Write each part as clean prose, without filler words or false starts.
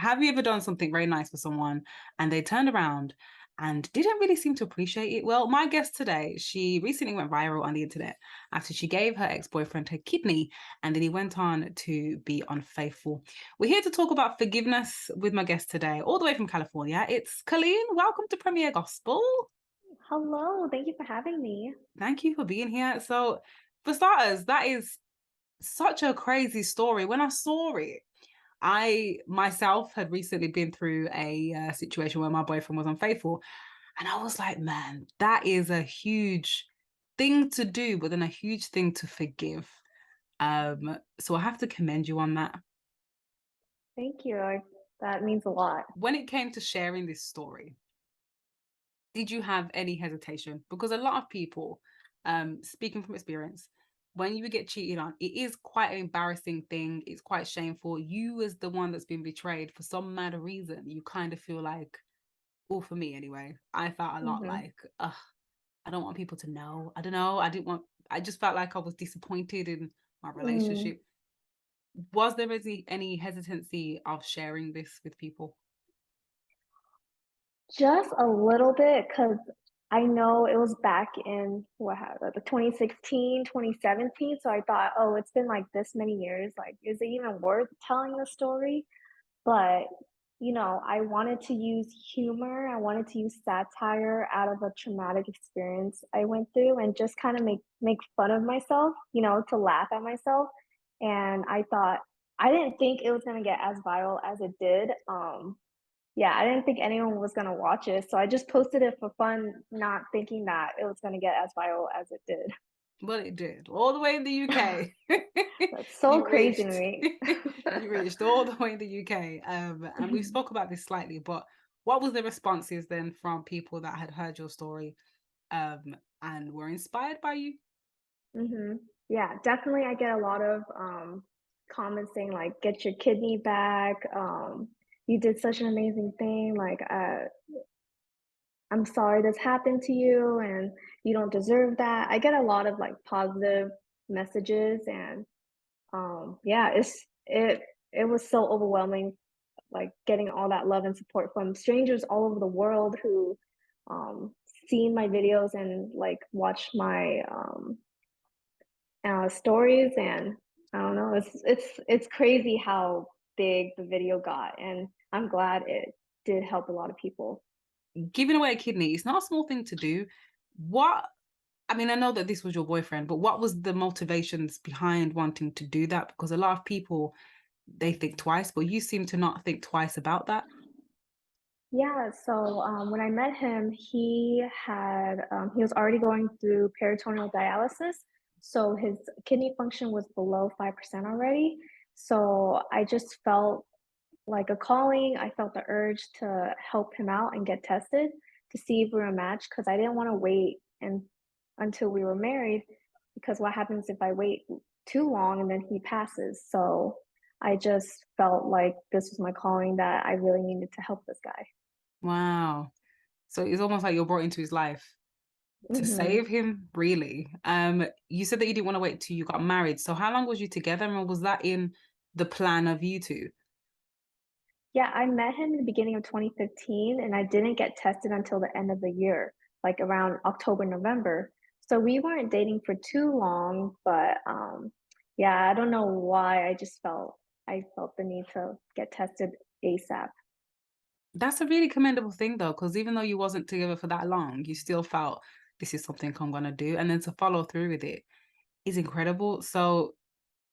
Have you ever done something very nice for someone and they turned around and didn't really seem to appreciate it? Well, my guest today, she recently went viral on the internet after she gave her ex-boyfriend her kidney and then he went on to be unfaithful. We're here to talk about forgiveness with my guest today, all the way from California. It's Colleen. Welcome to Premier Gospel. Hello, thank you for having me. Thank you for being here. So, for starters, that is such a crazy story. When I saw it, I myself had recently been through a situation where my boyfriend was unfaithful, and I was like, man, that is a huge thing to do, but then a huge thing to forgive. So I have to commend you on that. Thank you. That means a lot. When it came to sharing this story, did you have any hesitation? Because a lot of people, speaking from experience, when you get cheated on, it is quite an embarrassing thing. It's quite shameful. You, as the one that's been betrayed for some mad reason, you kind of feel like, well, for me anyway, I felt a lot Mhm, like, ugh, I don't want people to know. I don't know. I just felt like I was disappointed in my mm. relationship. Was there any hesitancy of sharing this with people? Just a little bit, cause I know it was back in the 2016, 2017. So I thought, "Oh, it's been, like, this many years, like, is it even worth telling the story?" But, I wanted to use humor, I wanted to use satire out of a traumatic experience I went through and just kinda make fun of myself, to laugh at myself, and I didn't think it was gonna get as viral as it did, yeah, I didn't think anyone was gonna watch it, so I just posted it for fun, not thinking that it was gonna get as viral as it did. Well, it did, all the way in the UK. That's so You crazy to reached me. you reached all the way in the UK, and we spoke about this slightly, but what was the responses then from people that had heard your story, and were inspired by you? Mhm. Yeah, definitely I get a lot of, comments saying, like, "Get your kidney back," "You did such an amazing thing," like, "I'm sorry this happened to you, and you don't deserve that." I get a lot of, like, positive messages and, yeah, it was so overwhelming, like, getting all that love and support from strangers all over the world who, um, seen my videos and, like, watched my, stories, and I don't know, it's crazy how big the video got, and I'm glad it did help a lot of people. Giving away a kidney, it's not a small thing to do. What I mean, I know that this was your boyfriend, but what was the motivations behind wanting to do that? Because a lot of people, they think twice, but you seem to not think twice about that. Yeah, so, when I met him, he was already going through peritoneal dialysis, so his kidney function was below 5% already, so I just felt like a calling. I felt the urge to help him out and get tested to see if we were a match because I didn't want to wait until we were married because what happens if I wait too long and then he passes? So I just felt like this was my calling that I really needed to help this guy. Wow. So it's almost like you're brought into his life to Hmm. save him, really. You said that you didn't want to wait till you got married. So how long was you together, and was that in the plan of you two? Yeah, I met him in the beginning of 2015 and I didn't get tested until the end of the year, like around October, November. So we weren't dating for too long, but yeah, I don't know why I felt the need to get tested ASAP. That's a really commendable thing, though, because even though you wasn't together for that long, you still felt this is something I'm gonna do, and then to follow through with it is incredible. So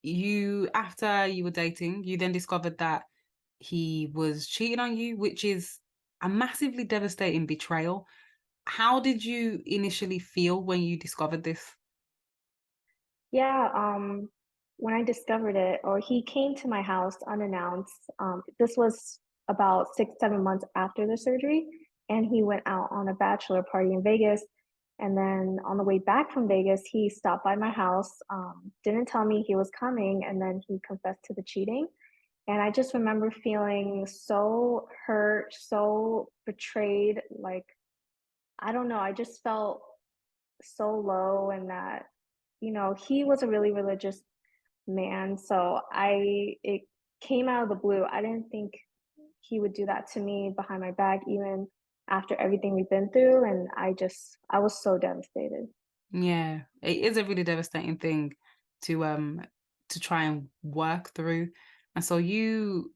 you, after you were dating, you then discovered that he was cheating on you, which is a massively devastating betrayal. How did you initially feel when you discovered this? Yeah, when I discovered it, or he came to my house unannounced, this was about 6, 7 months after the surgery, and he went out on a bachelor party in Vegas. And then on the way back from Vegas, he stopped by my house, didn't tell me he was coming, and then he confessed to the cheating. And I just remember feeling so hurt, so betrayed. Like, I don't know, I just felt so low, and that, he was a really religious man, so I it came out of the blue. I didn't think he would do that to me behind my back even after everything we've been through, and I was so devastated. Yeah, it is a really devastating thing to um to try and work through. And so you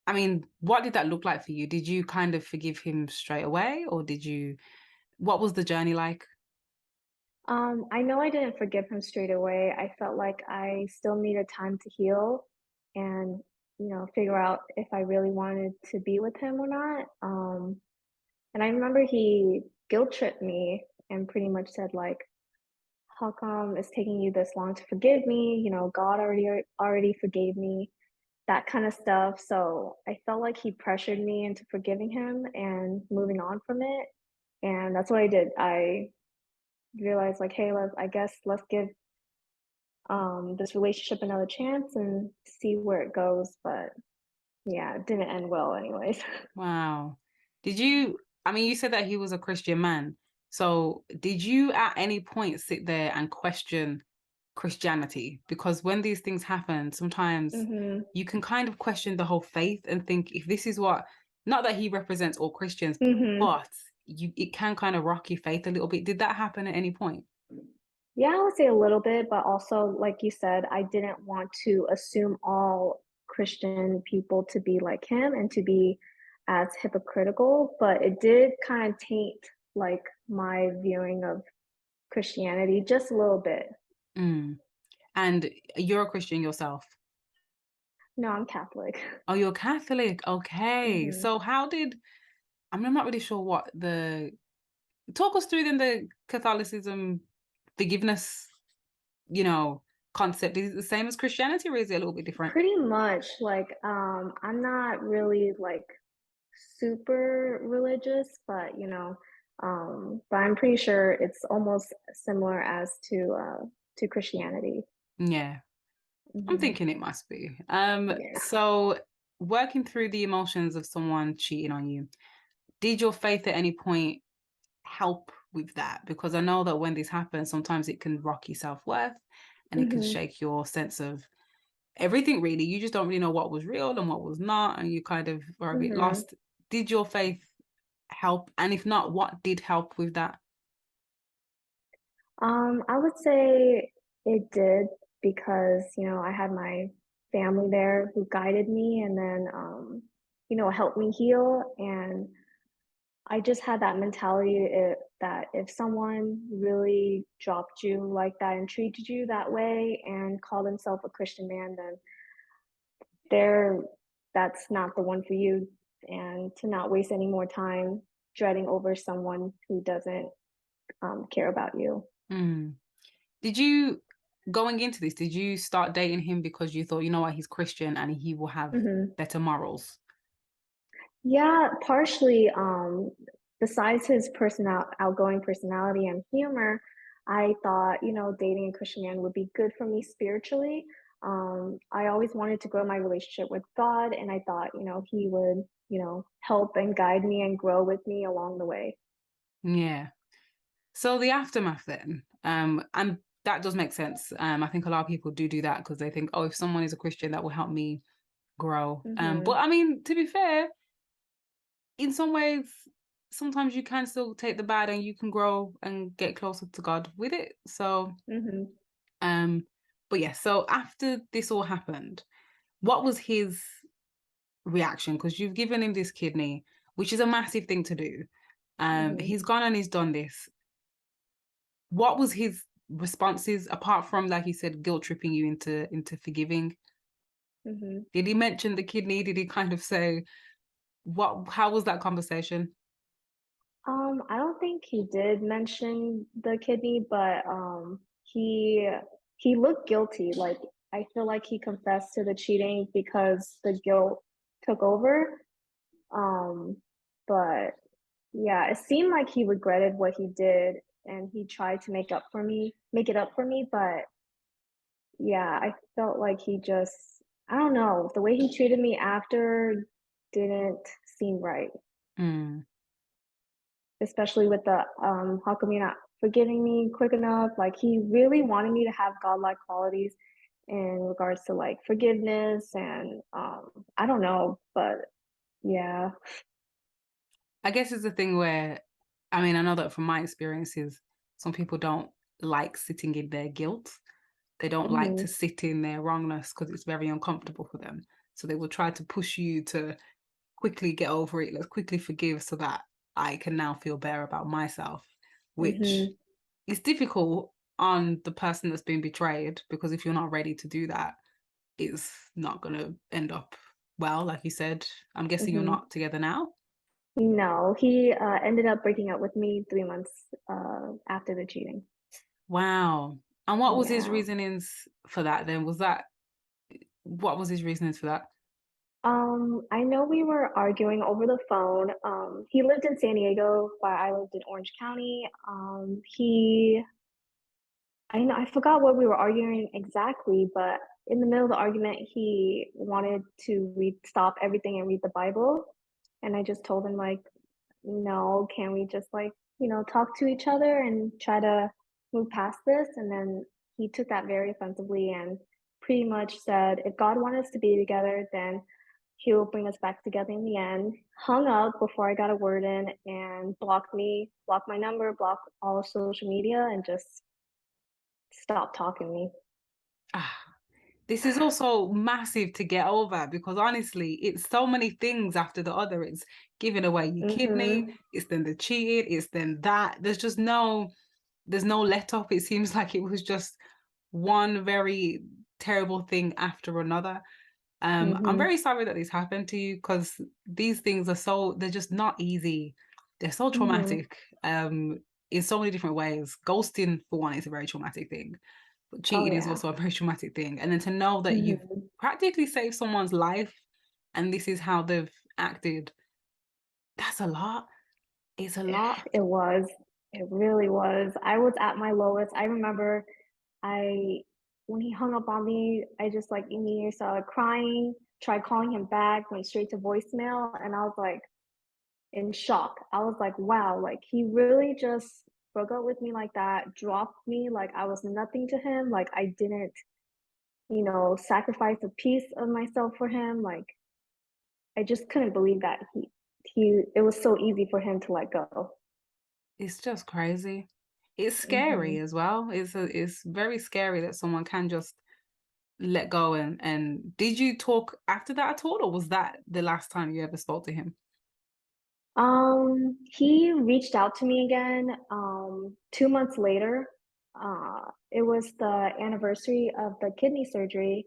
I mean, what did that look like for you? Did you kind of forgive him straight away, or did you what was the journey like? I know I didn't forgive him straight away. I felt like I still needed time to heal and, figure out if I really wanted to be with him or not. And I remember he guilt tripped me and pretty much said like, "How come it's taking you this long to forgive me? God already forgave me." That kind of stuff. So I felt like he pressured me into forgiving him and moving on from it. And that's what I did. I realized like, hey, let's give this relationship another chance and see where it goes. But yeah, it didn't end well anyways. Wow. Did you I mean, you said that he was a Christian man. So, did you at any point sit there and question Christianity? Because when these things happen, sometimes Mhm. you can kind of question the whole faith and think if this is what not that he represents all Christians, Mhm. but it can kind of rock your faith a little bit. Did that happen at any point? Yeah, I would say a little bit, but also like you said, I didn't want to assume all Christian people to be like him and to be as hypocritical, but it did kind of taint like my viewing of Christianity just a little bit. Mm. And you're a Christian yourself. No, I'm Catholic. Oh, you're Catholic. Okay. Mhm. So how did I mean, I'm not really sure what the talk us through then the Catholicism forgiveness, you know, concept. Is it the same as Christianity or is it a little bit different? Pretty much like I'm not really like super religious, but but I'm pretty sure it's almost similar as to Christianity. Yeah, I'm Mhm. thinking it must be. Yeah. So working through the emotions of someone cheating on you, did your faith at any point help with that? Because I know that when this happens, sometimes it can rock your self-worth and it can Mhm. shake your sense of everything really. You just don't really know what was real and what was not, and you kind of are a bit Mhm. lost. Did your faith help? And if not, what did help with that? I would say it did because, I had my family there who guided me and then helped me heal, and I just had that mentality that if someone really dropped you like that and treated you that way and called himself a Christian man, then they're that's not the one for you, and to not waste any more time dreading over someone who doesn't care about you. Mm. Did you going into this, did you start dating him because you thought, you know what, he's Christian and he will have Mhm. better morals? Yeah, partially. Besides his outgoing personality and humor, I thought, dating a Christian man would be good for me spiritually. I always wanted to grow my relationship with God, and I thought, he would, help and guide me and grow with me along the way. Yeah. So the aftermath then, and that does make sense. I think a lot of people do that because they think, oh, if someone is a Christian, that will help me grow. But Mhm. I mean, to be fair, in some ways, sometimes you can still take the bad and you can grow and get closer to God with it. So, Mhm. um, but yeah, so after this all happened, what was his reaction? Because you've given him this kidney, which is a massive thing to do. Mhm. He's gone and he's done this. What was his responses apart from, like you said, guilt tripping you into forgiving? Mhm. Did he mention the kidney? Did he kind of say what? How was that conversation? I don't think he did mention the kidney, but he looked guilty. Like I feel like he confessed to the cheating because the guilt took over. Um, but yeah, it seemed like he regretted what he did and he tried to make it up for me, but yeah, I felt like he just I don't know, the way he treated me after didn't seem right. Mm, Especially with the, "How come you're not forgiving me quick enough?" Like, he really wanted me to have godlike qualities, in regards to like forgiveness and I don't know, but yeah. I guess it's a thing where, I mean, I know that from my experiences, some people don't like sitting in their guilt. They don't like to Mhm. sit in their wrongness because it's very uncomfortable for them. So they will try to push you to quickly get over it. Let's quickly forgive so that I can now feel better about myself, which Mhm. is difficult on the person that's been betrayed because if you're not ready to do that, it's not going to end up well. Like you said, I'm guessing you're Mhm. not together now. No, he ended up breaking up with me 3 months after the cheating. Wow. And what was his Yeah. reasonings for that then? Was that what was his reasonings for that? I know we were arguing over the phone. He lived in San Diego while I lived in Orange County. I forgot what we were arguing exactly, but in the middle of the argument, he wanted to stop everything and read the Bible. And I just told him like, no, can we just like, talk to each other and try to move past this? And then he took that very offensively and pretty much said, if God wanted us to be together, then he will bring us back together in the end. Hung up before I got a word in and blocked me, blocked my number, blocked all of social media, and just stopped talking to me. Ah, this is also massive to get over because honestly, it's so many things after the other. It's giving away your kidney, Mhm. it's then the cheating, it's then that. There's no let up. It seems like it was just one very terrible thing after another. I'm Mhm. very sorry that this happened to you because these things are they're just not easy. They're so Mhm. traumatic in so many different ways. Ghosting, for one, is a very traumatic thing, but Oh, cheating is yeah. also a very traumatic thing. And then to know that you've Mhm. practically saved someone's life and this is how they've acted, that's a lot. It's a lot. It was. It really was. I was at my lowest. I remember I when he hung up on me, I just, like, immediately started crying, tried calling him back, went straight to voicemail, and I was, like, in shock. I was like, "Wow," like, he really just broke up with me like that, dropped me like I was nothing to him, like, I didn't, sacrifice a piece of myself for him, like, I just couldn't believe that he it was so easy for him to let go. It's just crazy. It's scary Mhm. as well. It's very scary that someone can just let go and did you talk after that at all, or was that the last time you ever spoke to him? He reached out to me again, 2 months later. It was the anniversary of the kidney surgery,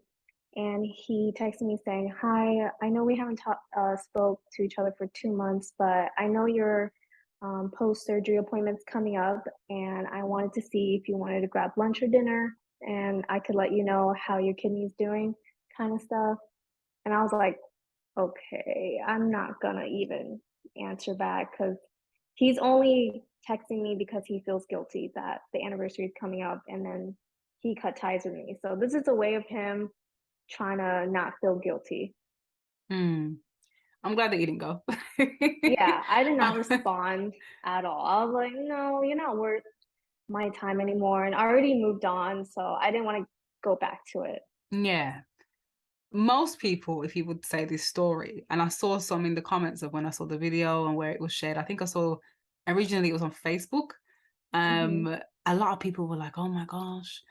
and he texted me saying, "Hi, I know we haven't spoke to each other for 2 months, but I know your post-surgery appointment's coming up, and I wanted to see if you wanted to grab lunch or dinner, and I could let you know how your kidney's doing," kind of stuff. And I was like, okay, I'm not gonna even answer back because he's only texting me because he feels guilty that the anniversary is coming up and then he cut ties with me. So this is a way of him trying to not feel guilty. Mm, I'm glad that you didn't go. Yeah, I did not respond at all. I was like, no, you're not worth my time anymore. And I already moved on, so I didn't want to go back to it. Yeah. Most people, if you would say this story, and I saw some in the comments of when I saw the video and where it was shared. I think I saw originally it was on Facebook. Hmm. A lot of people were like, "Oh my gosh,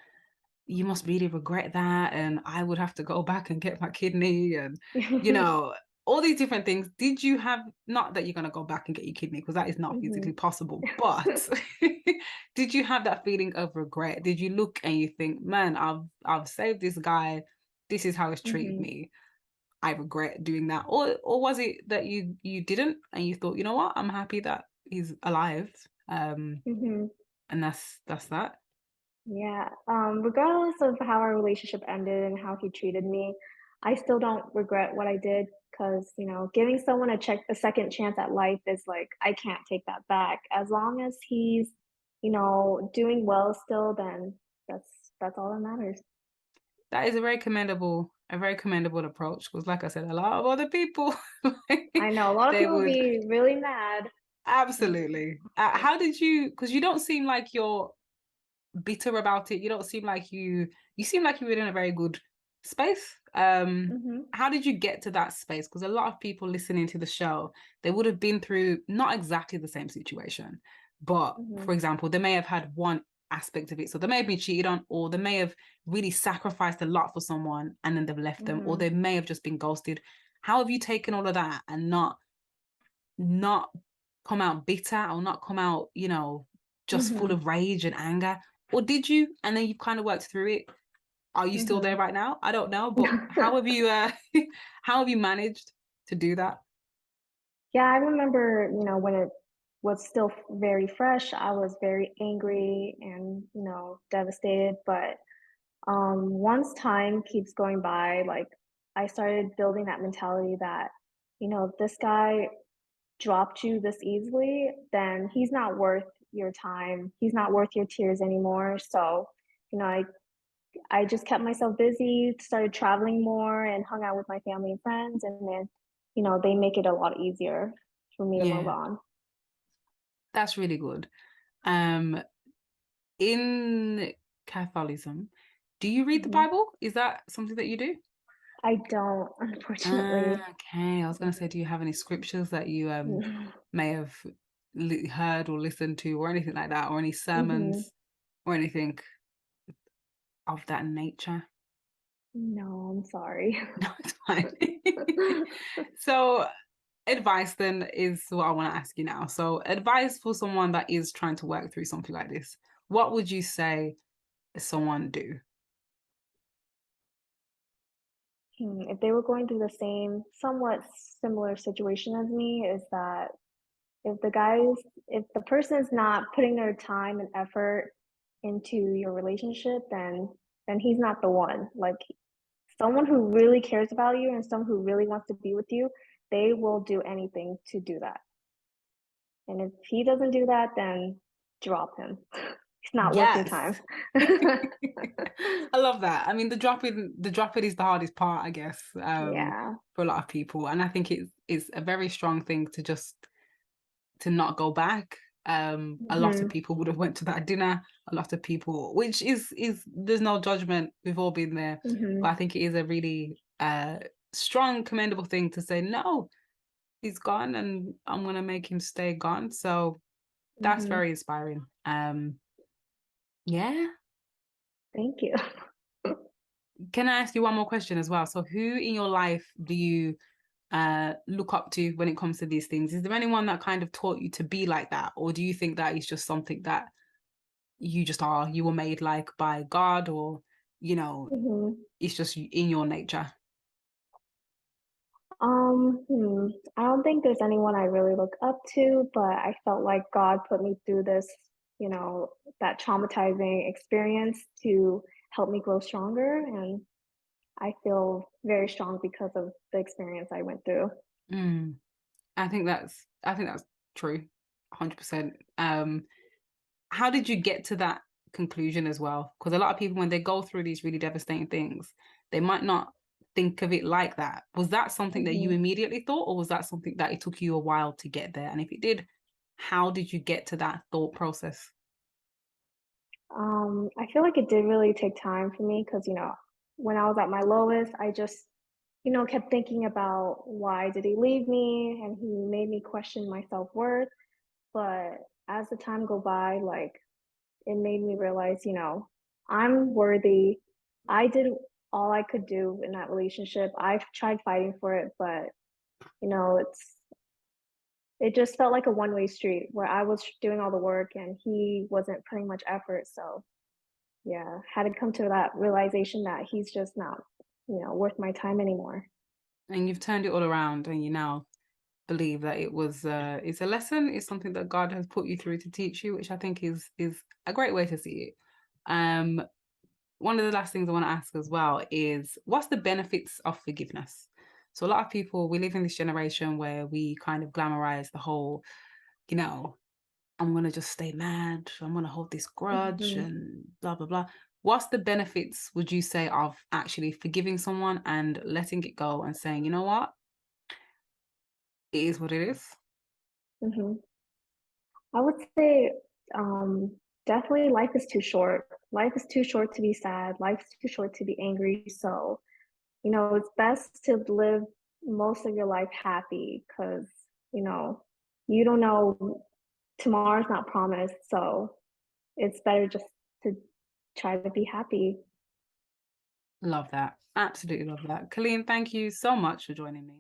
you must really regret that," and I would have to go back and get my kidney, and you know, all these different things. Did you have not that you're gonna go back and get your kidney because that is not Hmm. physically possible, but did you have that feeling of regret? Did you look and you think, "Man, I've saved this guy. This is how he's treated Hmm. me. I regret doing that," or was it that you didn't and you thought, you know what, I'm happy that he's alive, Hmm. and that's that. Yeah, regardless of how our relationship ended and how he treated me, I still don't regret what I did because, giving someone a second chance at life is like I can't take that back. As long as he's, doing well still, then that's all that matters. That is a very commendable approach. Because, like I said, a lot of other people, I know a lot of they people would be really mad. absolutely. How did you? Because you don't seem like you're bitter about it. You don't seem like you seem like you were in a very good space. Mhm, How did you get to that space? Because a lot of people listening to the show, they would have been through not exactly the same situation, but mhm, for example, they may have had one aspect of it. So they may have been cheated on, or they may have really sacrificed a lot for someone and then they've left them, or mhm, they may have just been ghosted. How have you taken all of that and not come out bitter or not come out, just full mhm, of rage and anger? Or did you? And then you kind of worked through it. Are you still there mhm. right now? I don't know, but how have you how have you managed to do that? Yeah, I remember, when it was still very fresh, I was very angry and, devastated. But once time keeps going by, like I started building that mentality that, if this guy dropped you this easily, then he's not worth your time. He's not worth your tears anymore. So, you know, I I just kept myself busy, started traveling more and hung out with my family and friends, and then, they make it a lot easier for me to move Yeah, on. that's really good. Um, in Catholicism, do you read the Mhm. Bible? Is that something that you do? I don't, unfortunately. Okay. I was gonna say, do you have any scriptures that you Mhm. may have heard or listened to, or anything like that, or any Mhm. sermons or anything of that nature? No, I'm sorry. No, it's fine. So, advice then is what I want to ask you now. So, advice for someone that is trying to work through something like this. What would you say someone do? If they were going through the same, somewhat similar situation as me, is that if if the person's not putting their time and effort into your relationship, then he's not the one. Like someone who really cares about you and someone who really wants to be with you, they will do anything to do that. And if he doesn't do that, then drop him. It's not worth your Yes. time. I love that. I mean, the drop it is the hardest part, I guess, Yeah. for a lot of people. And I think it's a very strong thing to just to not go back. A lot of Mhm. people would have went to that dinner. A lot of people, which is there's no judgment. We've all been there, but I Mhm. think it is a really strong, commendable thing to say. No, he's gone, and I'm gonna make him stay gone. So that's Mhm. very inspiring. Yeah. Thank you. Can I ask you one more question as well? So, who in your life do you look up to when it comes to these things? Is there anyone that kind of taught you to be like that, or do you think that is just something that you just are, you were made like by God, or you know, Mhm. it's just in your nature? I don't think there's anyone I really look up to, but I felt like God put me through this, that traumatizing experience to help me grow stronger, and I feel very strong because of the experience I went through. Mm, I think that's true, 100%. How did you get to that conclusion as well? Because a lot of people, when they go through these really devastating things, they might not think of it like that. Was that something that you Mhm. immediately thought, or was that something that it took you a while to get there? And if it did, how did you get to that thought process? I feel like it did really take time for me because, when I was at my lowest, I just, kept thinking about why did he leave me? And he made me question my self-worth. But as the time go by, like it made me realize, I'm worthy. I did all I could do in that relationship. I've tried fighting for it, but it just felt like a one-way street where I was doing all the work and he wasn't putting much effort. So yeah, had to come to that realization that he's just not, worth my time anymore. And you've turned it all around, and you now believe that it's a lesson, it's something that God has put you through to teach you, which I think is a great way to see it. Um, One of the last things I want to ask as well is, what's the benefits of forgiveness? So a lot of people, we live in this generation where we kind of glamorize the whole, you know, I'm gonna just stay mad, I'm gonna hold this grudge Mhm. and blah blah blah. What's the benefits, would you say, of actually forgiving someone and letting it go and saying, you know what, it is what it is? Mhm. I would say, um, definitely life is too short. Life is too short to be sad. Life's too short to be angry. So, it's best to live most of your life happy because, you know, you don't know tomorrow's not promised. So it's better just to try to be happy. Love that. Absolutely love that. Colleen, thank you so much for joining me.